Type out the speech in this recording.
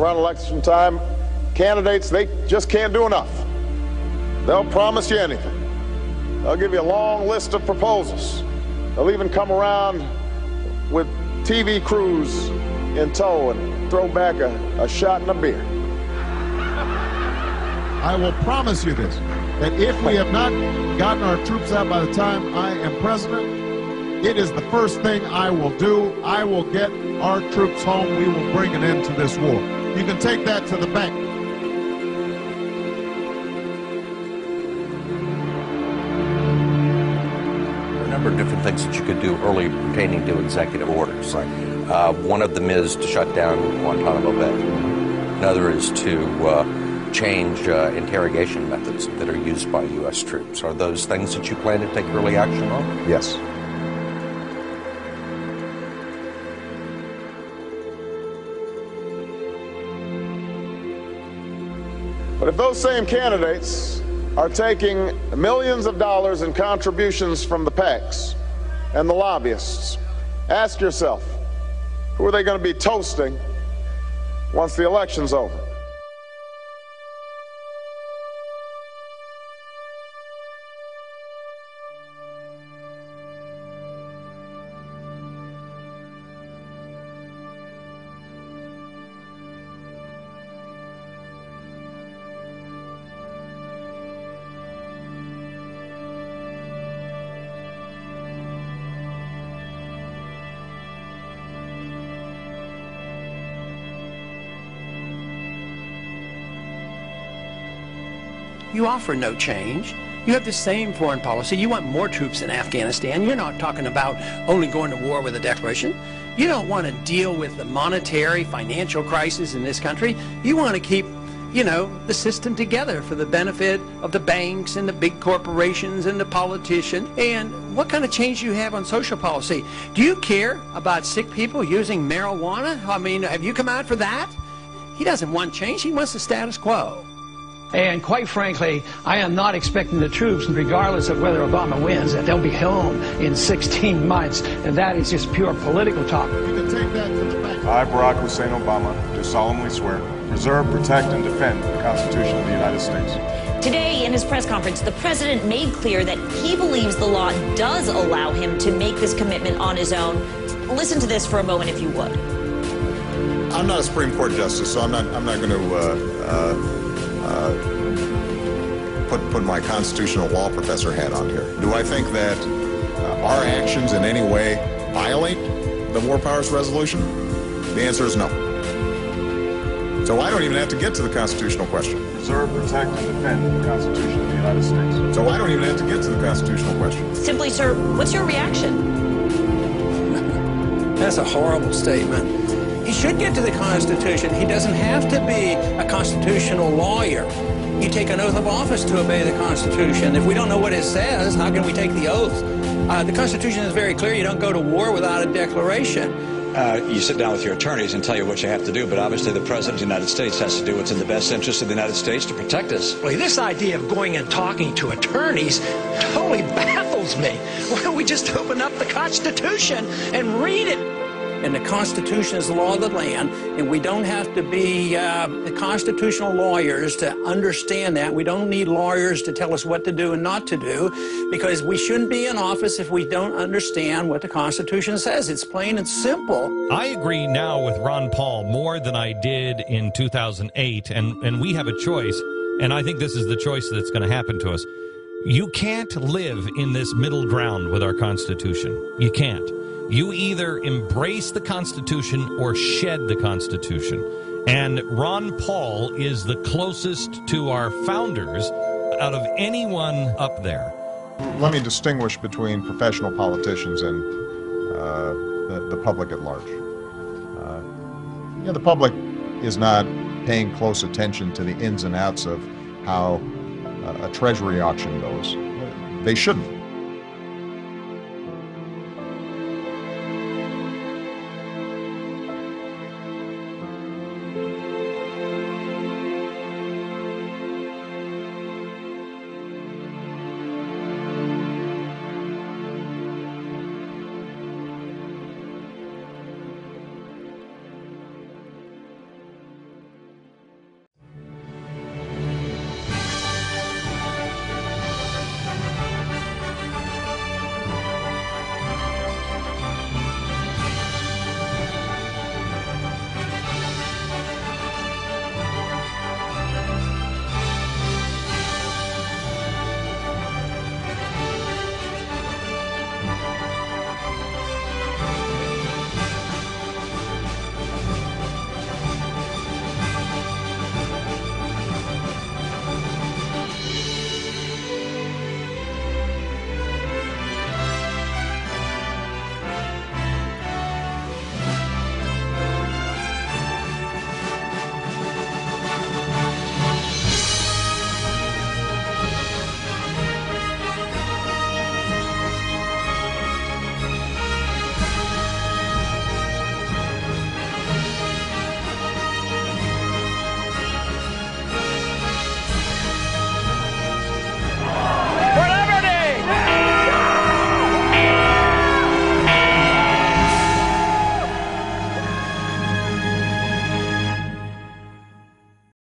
around election time, candidates, they just can't do enough. They'll promise you anything. They'll give you a long list of proposals. They'll even come around with TV crews in tow and throw back a shot and a beer. I will promise you this, that if we have not gotten our troops out by the time I am president, it is the first thing I will do. I will get our troops home. We will bring an end to this war. You can take that to the bank. There are a number of different things that you could do early pertaining to executive orders. Right. One of them is to shut down Guantanamo Bay. Another is to change interrogation methods that are used by U.S. troops. Are those things that you plan to take early action on? Yes. But if those same candidates are taking millions of dollars in contributions from the PACs and the lobbyists, ask yourself, who are they going to be toasting once the election's over? You offer no change. You have the same foreign policy. You want more troops in Afghanistan. You're not talking about only going to war with a declaration. You don't want to deal with the monetary, financial crisis in this country. You want to keep, the system together for the benefit of the banks and the big corporations and the politicians. And what kind of change do you have on social policy? Do you care about sick people using marijuana? I mean, have you come out for that? He doesn't want change. He wants the status quo. And quite frankly, I am not expecting the troops, regardless of whether Obama wins, that they'll be home in 16 months. And that is just pure political talk. You can take that to the bank. I, Barack Hussein Obama, do solemnly swear, preserve, protect, and defend the Constitution of the United States. Today, in his press conference, the president made clear that he believes the law does allow him to make this commitment on his own. Listen to this for a moment, if you would. I'm not a Supreme Court justice, so I'm not going to put my constitutional law professor hat on here. Do I think that our actions in any way violate the War Powers Resolution? The answer is no. So I don't even have to get to the constitutional question. Preserve, protect, and defend the Constitution of the United States. So I don't even have to get to the constitutional question. Simply, sir, what's your reaction? That's a horrible statement. He should get to the Constitution. He doesn't have to be a constitutional lawyer. You take an oath of office to obey the Constitution. If we don't know what it says, how can we take the oath? The Constitution is very clear. You don't go to war without a declaration. You sit down with your attorneys and tell you what you have to do, but obviously the President of the United States has to do what's in the best interest of the United States to protect us. Well, this idea of going and talking to attorneys totally baffles me. Why don't we just open up the Constitution and read it? And the Constitution is the law of the land, and we don't have to be constitutional lawyers to understand that. We don't need lawyers to tell us what to do and not to do, because we shouldn't be in office if we don't understand what the Constitution says. It's plain and simple. I agree now with Ron Paul more than I did in 2008, and we have a choice, and I think this is the choice that's going to happen to us. You can't live in this middle ground with our Constitution. You can't. You either embrace the Constitution or shed the Constitution. And Ron Paul is the closest to our founders out of anyone up there. Let me distinguish between professional politicians and the public at large. The public is not paying close attention to the ins and outs of how a Treasury auction goes. They shouldn't.